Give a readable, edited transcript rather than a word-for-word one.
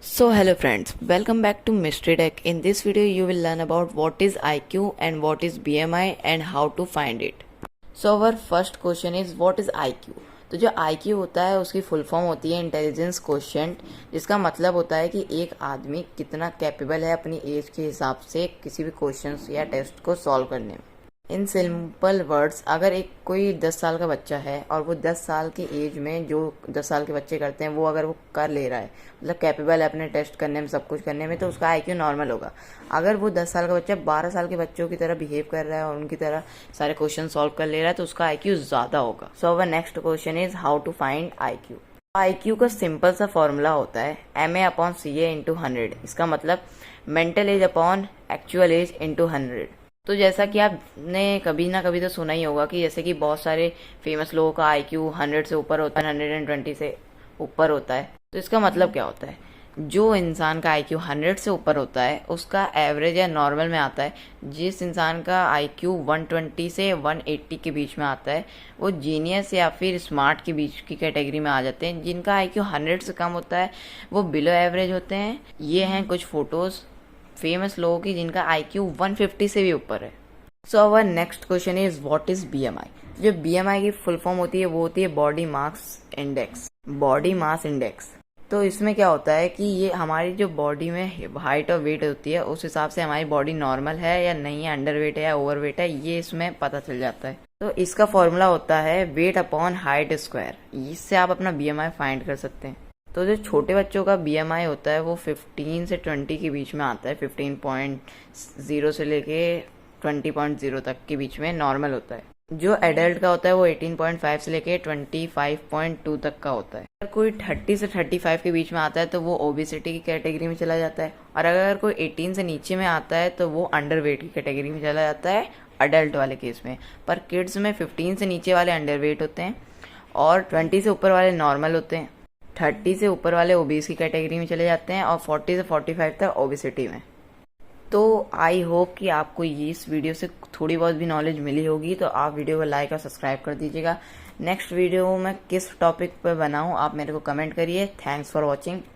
So hello friends, welcome back to Mystery Tech. In this video you will learn about what is IQ and what is BMI and how to find it. So our first question is what is IQ? तो जो IQ होता है उसकी full form होती है intelligence quotient, जिसका मतलब होता है कि एक आदमी कितना कैपेबल है अपनी एज के हिसाब से किसी भी क्वेश्चन या टेस्ट को सॉल्व करने में। इन सिंपल वर्ड्स, अगर एक कोई 10 साल का बच्चा है और वो 10 साल की एज में जो 10 साल के बच्चे करते हैं वो अगर वो कर ले रहा है, मतलब कैपेबल है अपने टेस्ट करने में, सब कुछ करने में, तो उसका आईक्यू नॉर्मल होगा। अगर वो 10 साल का बच्चा 12 साल के बच्चों की तरह बिहेव कर रहा है और उनकी तरह सारे क्वेश्चन सॉल्व कर ले रहा है तो उसका आईक्यू ज़्यादा होगा। So our next question is how to find IQ. IQ का सिंपल सा फॉर्मूला होता है MA/CA/100। इसका मतलब mental age upon actual age into 100। तो जैसा कि आपने कभी ना कभी तो सुना ही होगा कि जैसे कि बहुत सारे फेमस लोगों का आईक्यू 100 से ऊपर होता है, 120 से ऊपर होता है। तो इसका मतलब क्या होता है? जो इंसान का आईक्यू 100 से ऊपर होता है उसका एवरेज या नॉर्मल में आता है। जिस इंसान का आईक्यू 120 से 180 के बीच में आता है वो जीनियस या फिर स्मार्ट के बीच की कैटेगरी में आ जाते हैं। जिनका आईक्यू 100 से कम होता है वो बिलो एवरेज होते हैं। ये हैं कुछ फोटोज फेमस लोगों की जिनका आईक्यू 150 से भी ऊपर है। So our next question is what is BMI. जो बीएमआई की फुल फॉर्म होती है वो होती है body mass index. Body mass index, तो इसमें क्या होता है कि ये हमारी जो बॉडी में हाइट और वेट होती है उस हिसाब से हमारी बॉडी नॉर्मल है या नहीं है, अंडर वेट है या ओवर वेट है, ये इसमें पता चल जाता है। तो इसका फॉर्मूला होता है वेट अपॉन हाइट स्क्वायर। इससे आप अपना बीएमआई फाइंड कर सकते हैं। तो जो छोटे बच्चों का बीएमआई होता है वो 15 से 20 के बीच में आता है। 15.0 से लेके 20.0 तक के बीच में नॉर्मल होता है। जो एडल्ट का होता है वो 18.5 से लेके 25.2 तक का होता है। अगर कोई 30 से 35 के बीच में आता है तो वो ओबेसिटी की कैटेगरी में चला जाता है, और अगर कोई 18 से नीचे में आता है तो वो अंडर वेट की कैटेगरी में चला जाता है अडल्ट वाले केस में। पर किड्स में 15 से नीचे वाले अंडर वेट होते हैं और 20 से ऊपर वाले नॉर्मल होते हैं। 30 से ऊपर वाले ओबीस की कैटेगरी में चले जाते हैं और 40 से 45 तक ओबेसिटी में। तो आई होप कि आपको ये इस वीडियो से थोड़ी बहुत भी नॉलेज मिली होगी। तो आप वीडियो को लाइक और सब्सक्राइब कर दीजिएगा। नेक्स्ट वीडियो में किस टॉपिक पर बनाऊं आप मेरे को कमेंट करिए। Thanks for watching.